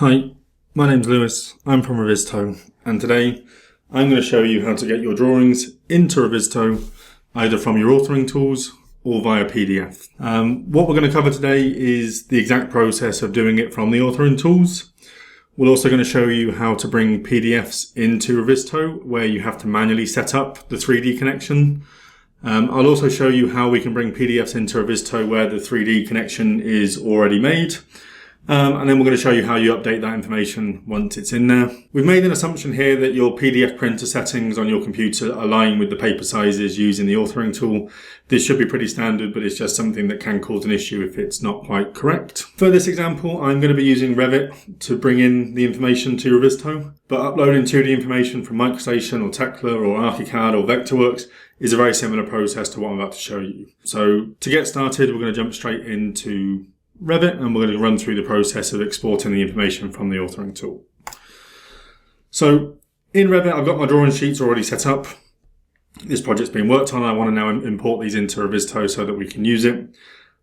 Hi, my name's Lewis, I'm from Revizto, and today I'm going to show you how to get your drawings into Revizto either from your authoring tools or via PDF. What we're going to cover today is the exact process of doing it from the authoring tools. We're also going to show you how to bring PDFs into Revizto where you have to manually set up the 3D connection. I'll also show you how we can bring PDFs into Revizto where the 3D connection is already made. And then we're going to show you how you update that information once it's in there. We've made an assumption here that your PDF printer settings on your computer align with the paper sizes used in the authoring tool. This should be pretty standard, but it's just something that can cause an issue if it's not quite correct. For this example, I'm going to be using Revit to bring in the information to Revizto, but uploading 2D information from MicroStation or Tekla or ArchiCAD or Vectorworks is a very similar process to what I'm about to show you. So to get started, we're going to jump straight into Revit, and we're going to run through the process of exporting the information from the authoring tool. So in Revit, I've got my drawing sheets already set up. This project's been worked on. I want to now import these into Revizto so that we can use it.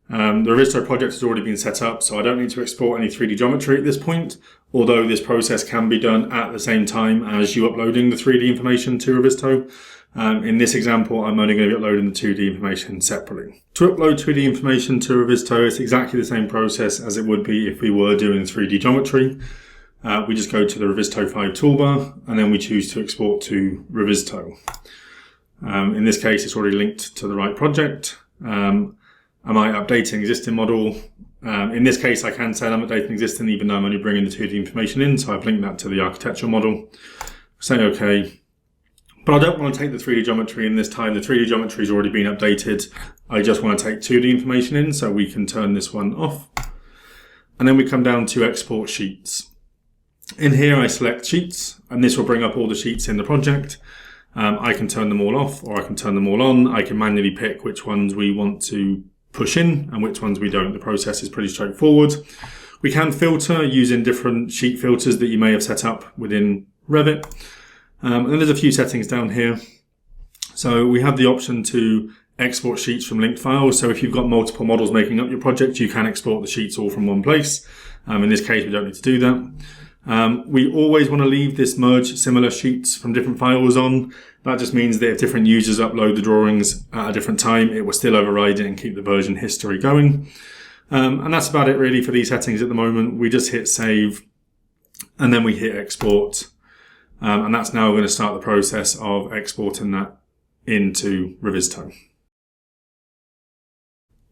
The Revizto project has already been set up, so I don't need to export any 3D geometry at this point, although this process can be done at the same time as you uploading the 3D information to Revizto. In this example, I'm only going to be uploading the 2D information separately. To upload 2D information to Revizto, it's exactly the same process as it would be if we were doing 3D geometry. We just go to the Revizto 5 toolbar, and then we choose to export to Revizto. In this case, it's already linked to the right project. Am I updating existing model? In this case, I can say I'm updating existing, even though I'm only bringing the 2D information in, so I've linked that to the architectural model. Say OK. But I don't want to take the 3D geometry in this time. The 3D geometry has already been updated. I just want to take 2D information in, so we can turn this one off. And then we come down to export sheets. In here, I select sheets, and this will bring up all the sheets in the project. I can turn them all off, or I can turn them all on. I can manually pick which ones we want to push in and which ones we don't. The process is pretty straightforward. We can filter using different sheet filters that you may have set up within Revit. And there's a few settings down here. So we have the option to export sheets from linked files. So if you've got multiple models making up your project, you can export the sheets all from one place. In this case, we don't need to do that. We always want to leave this merge similar sheets from different files on. That just means that if different users upload the drawings at a different time, it will still override it and keep the version history going. And that's about it really for these settings at the moment. We just hit save and then we hit export. And that's now going to start the process of exporting that into Revizto.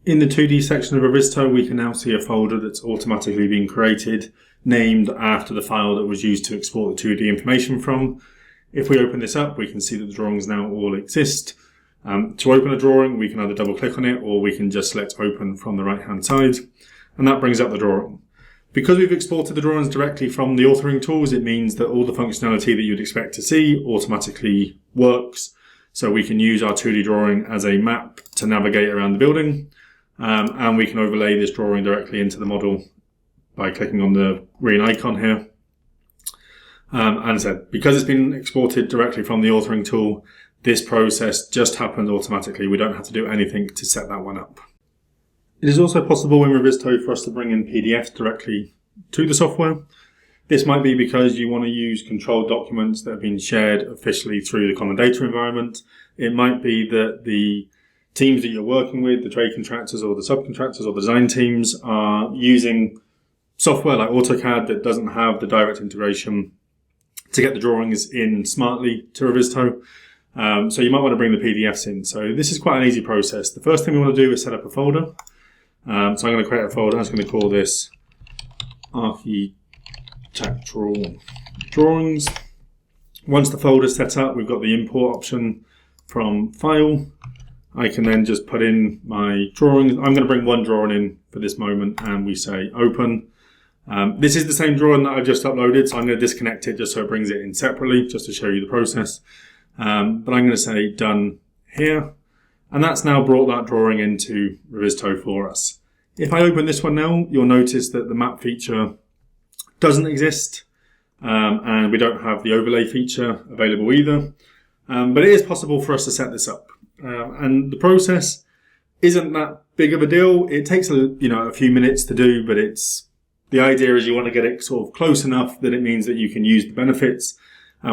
In the 2D section of Revizto, we can now see a folder that's automatically been created, named after the file that was used to export the 2D information from. If we open this up, we can see that the drawings now all exist. To open a drawing, we can either double click on it or we can just select open from the right hand side. And that brings up the drawing. Because we've exported the drawings directly from the authoring tools, it means that all the functionality that you'd expect to see automatically works. So we can use our 2D drawing as a map to navigate around the building. And we can overlay this drawing directly into the model by clicking on the green icon here. And as I said, because it's been exported directly from the authoring tool, this process just happens automatically. We don't have to do anything to set that one up. It is also possible in Revizto for us to bring in PDFs directly to the software. This might be because you want to use controlled documents that have been shared officially through the common data environment. It might be that the teams that you're working with, the trade contractors or the subcontractors or the design teams, are using software like AutoCAD that doesn't have the direct integration to get the drawings in smartly to Revizto. So you might want to bring the PDFs in. So this is quite an easy process. The first thing we want to do is set up a folder. So I'm going to create a folder. I'm just going to call this Architectural Drawings. Once the folder is set up, we've got the import option from File. I can then just put in my drawings. I'm going to bring one drawing in for this moment, and we say Open. This is the same drawing that I've just uploaded, so I'm going to disconnect it just so it brings it in separately, just to show you the process. But I'm going to say Done here. And that's now brought that drawing into Revizto for us. If I open this one now, you'll notice that the map feature doesn't exist, and we don't have the overlay feature available either. But it is possible for us to set this up. And the process isn't that big of a deal. It takes a few minutes to do, but it's The idea is you want to get it sort of close enough that it means that you can use the benefits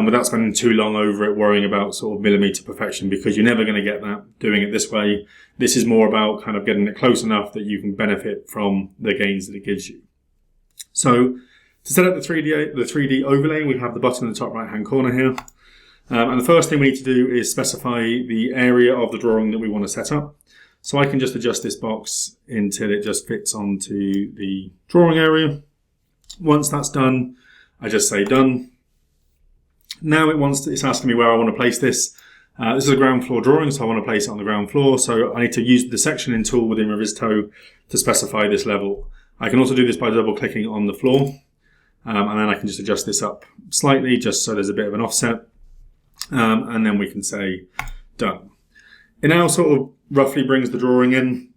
without spending too long over it worrying about sort of millimeter perfection, because you're never going to get that doing it this way. This is more about kind of getting it close enough that you can benefit from the gains that it gives you. So to set up the 3D overlay, we have the button in the top right hand corner here. And the first thing we need to do is specify the area of the drawing that we want to set up. So I can just adjust this box until it just fits onto the drawing area. Once that's done, I just say done. Now it's asking me where I want to place this. This is a ground floor drawing, so I want to place it on the ground floor. So I need to use the sectioning tool within Revizto to specify this level. I can also do this by double clicking on the floor. And then I can just adjust this up slightly just so there's a bit of an offset. And then we can say done. It now sort of roughly brings the drawing in,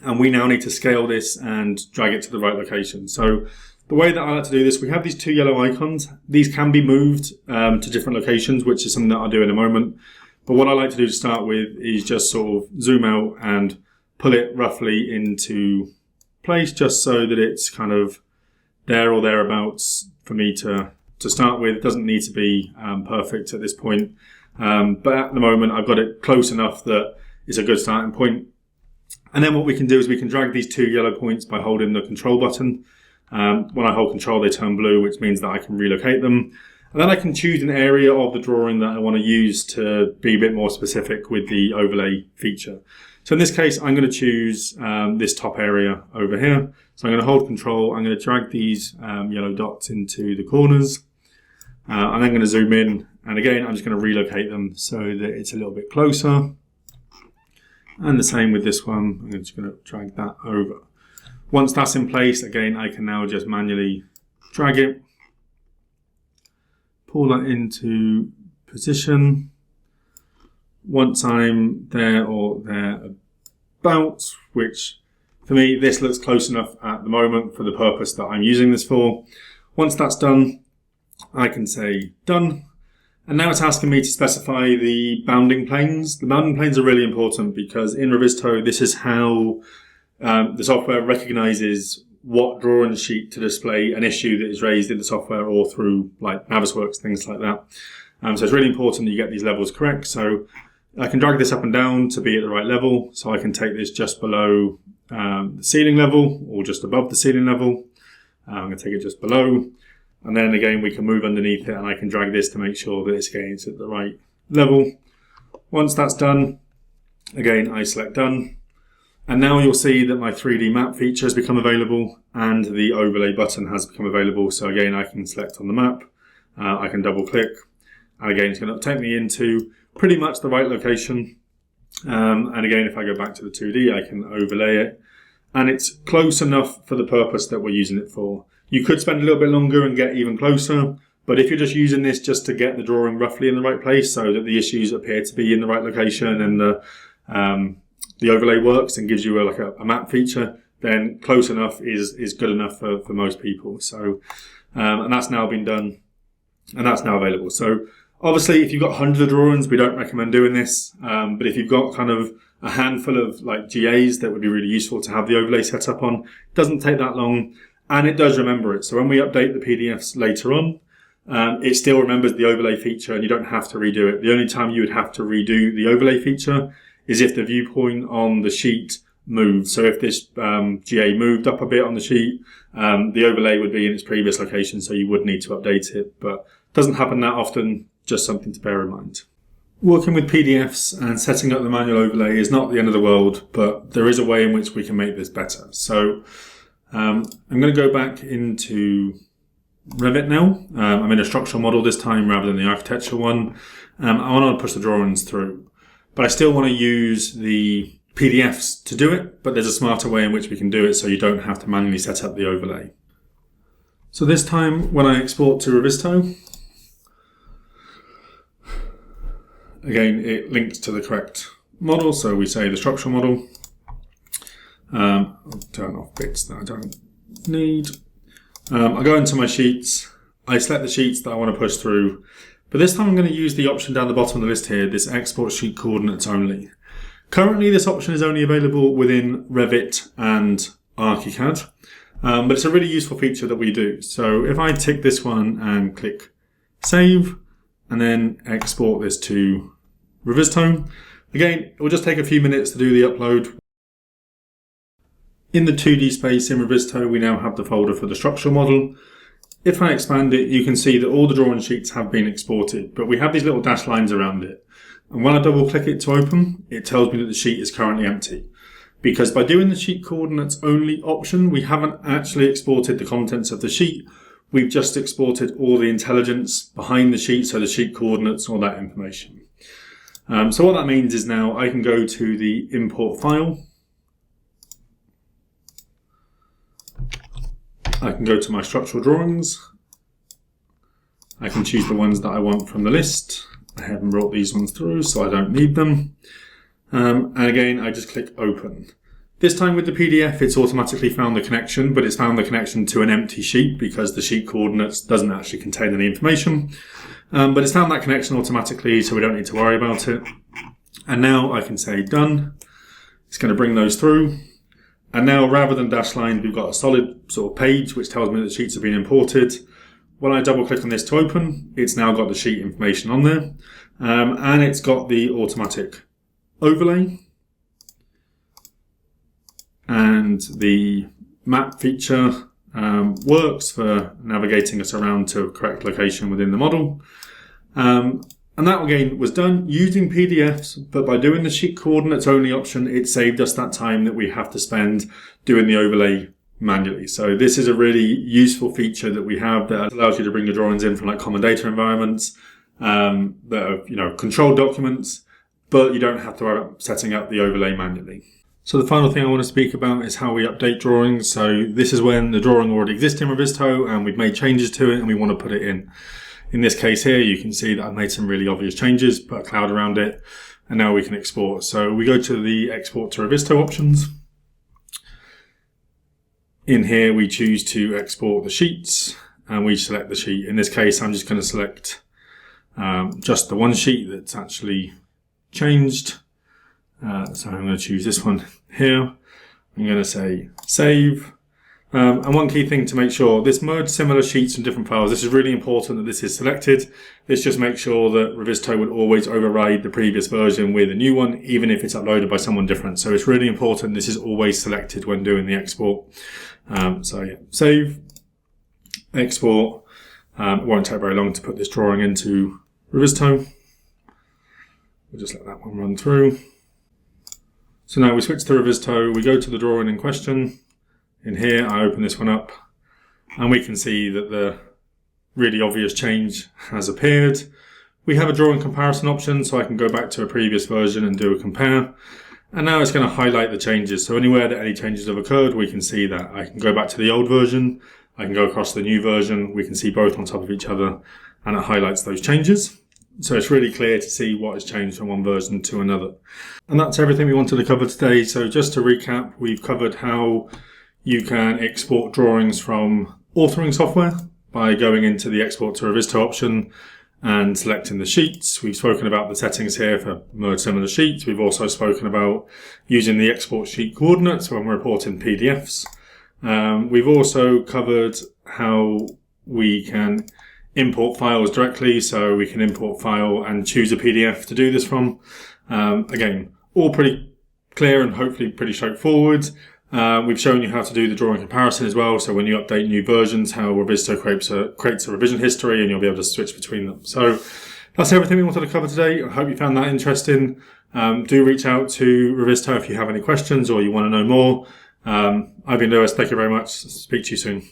and we now need to scale this and drag it to the right location. So the way that I like to do this, we have these two yellow icons. These can be moved to different locations, which is something that I'll do in a moment. But what I like to do to start with is just sort of zoom out and pull it roughly into place, just so that it's kind of there or thereabouts for me to start with. It doesn't need to be perfect at this point. But at the moment, I've got it close enough that it's a good starting point. And then what we can do is we can drag these two yellow points by holding the control button. When I hold control, they turn blue, which means that I can relocate them. And then I can choose an area of the drawing that I want to use to be a bit more specific with the overlay feature. So in this case, I'm going to choose this top area over here. So I'm going to hold control. I'm going to drag these yellow dots into the corners. I'm then going to zoom in. And again, I'm just going to relocate them so that it's a little bit closer. And the same with this one. I'm just going to drag that over. Once that's in place, again, I can now just manually drag it, pull that into position. Once I'm there or thereabouts, which for me, this looks close enough at the moment for the purpose that I'm using this for. Once that's done, I can say done. And now it's asking me to specify the bounding planes. The bounding planes are really important because in Revizto, this is how the software recognizes what drawing sheet to display an issue that is raised in the software or through like Navisworks, things like that. So it's really important that you get these levels correct. So I can drag this up and down to be at the right level. So I can take this just below the ceiling level or just above the ceiling level. I'm going to take it just below. And then again, we can move underneath it and I can drag this to make sure that it's at the right level. Once that's done, again, I select done. And now you'll see that my 3D map feature has become available and the overlay button has become available. So again, I can select on the map, I can double click, and again, it's going to take me into pretty much the right location. And again, if I go back to the 2D, I can overlay it. And it's close enough for the purpose that we're using it for. You could spend a little bit longer and get even closer, but if you're just using this just to get the drawing roughly in the right place so that the issues appear to be in the right location and the overlay works and gives you a map feature, then close enough is good enough for most people. So, and that's now been done and that's now available. So obviously if you've got hundreds of drawings, we don't recommend doing this. But if you've got kind of a handful of like GAs that would be really useful to have the overlay set up on, it doesn't take that long. And it does remember it. So when we update the PDFs later on, it still remembers the overlay feature and you don't have to redo it. The only time you would have to redo the overlay feature is if the viewpoint on the sheet moves. So if this GA moved up a bit on the sheet, the overlay would be in its previous location, so you would need to update it. But it doesn't happen that often, just something to bear in mind. Working with PDFs and setting up the manual overlay is not the end of the world, but there is a way in which we can make this better. So I'm going to go back into Revit now. I'm in a structural model this time rather than the architecture one. I want to push the drawings through, but I still want to use the PDFs to do it, but there's a smarter way in which we can do it so you don't have to manually set up the overlay. So this time when I export to Revizto, again, it links to the correct model. So we say the structural model. I'll turn off bits that I don't need. I go into my sheets. I select the sheets that I want to push through. But this time I'm going to use the option down the bottom of the list here, this export sheet coordinates only. Currently this option is only available within Revit and ArchiCAD. But it's a really useful feature that we do. So if I tick this one and click save, and then export this to Revizto, again, it will just take a few minutes to do the upload. In the 2D space in Revizto, we now have the folder for the structural model. If I expand it, you can see that all the drawing sheets have been exported, but we have these little dashed lines around it. And when I double click it to open, it tells me that the sheet is currently empty. Because by doing the sheet coordinates only option, we haven't actually exported the contents of the sheet. We've just exported all the intelligence behind the sheet, so the sheet coordinates, all that information. So what that means is now I can go to the import file. I can go to my structural drawings. I can choose the ones that I want from the list. I haven't brought these ones through, so I don't need them. And again, I just click open. This time with the PDF, it's automatically found the connection, but it's found the connection to an empty sheet because the sheet coordinates doesn't actually contain any information. But it's found that connection automatically, so we don't need to worry about it. And now I can say done. It's going to bring those through. And now, rather than dash lines, we've got a solid sort of page which tells me that sheets have been imported. When I double click on this to open, it's now got the sheet information on there. And it's got the automatic overlay. And the map feature works for navigating us around to a correct location within the model. And that again was done using PDFs, but by doing the sheet coordinates only option, it saved us that time that we have to spend doing the overlay manually. So this is a really useful feature that we have that allows you to bring your drawings in from like common data environments that are, controlled documents, but you don't have to worry about setting up the overlay manually. So the final thing I want to speak about is how we update drawings. So this is when the drawing already exists in Revizto and we've made changes to it and we want to put it in. In this case here, you can see that I've made some really obvious changes, put a cloud around it, and now we can export. So we go to the export to Revizto options. In here, we choose to export the sheets and we select the sheet. In this case, I'm just going to select just the one sheet that's actually changed. So I'm going to choose this one here. I'm going to say save. And one key thing to make sure, this merge similar sheets from different files. This is really important that this is selected. This just makes sure that Revizto would always override the previous version with a new one, even if it's uploaded by someone different. So it's really important this is always selected when doing the export. So yeah, save, export. It won't take very long to put this drawing into Revizto. We'll just let that one run through. So now we switch to Revizto, we go to the drawing in question. In here, I open this one up and we can see that the really obvious change has appeared. We have a drawing comparison option, so I can go back to a previous version and do a compare. And now it's going to highlight the changes. So anywhere that any changes have occurred, we can see that. I can go back to the old version, I can go across to the new version, we can see both on top of each other, and it highlights those changes. So it's really clear to see what has changed from one version to another. And that's everything we wanted to cover today. So just to recap, we've covered how you can export drawings from authoring software by going into the export to Revizto option and selecting the sheets. We've spoken about the settings here for merge similar sheets. We've also spoken about using the export sheet coordinates when we're importing PDFs. We've also covered how we can import files directly, so we can import file and choose a PDF to do this from. Again, all pretty clear and hopefully pretty straightforward. We've shown you how to do the drawing comparison as well, so when you update new versions, how Revizto creates a revision history and you'll be able to switch between them. So that's everything we wanted to cover today. I hope you found that interesting. Do reach out to Revizto if you have any questions or you want to know more. I've been Lewis, thank you very much. Speak to you soon.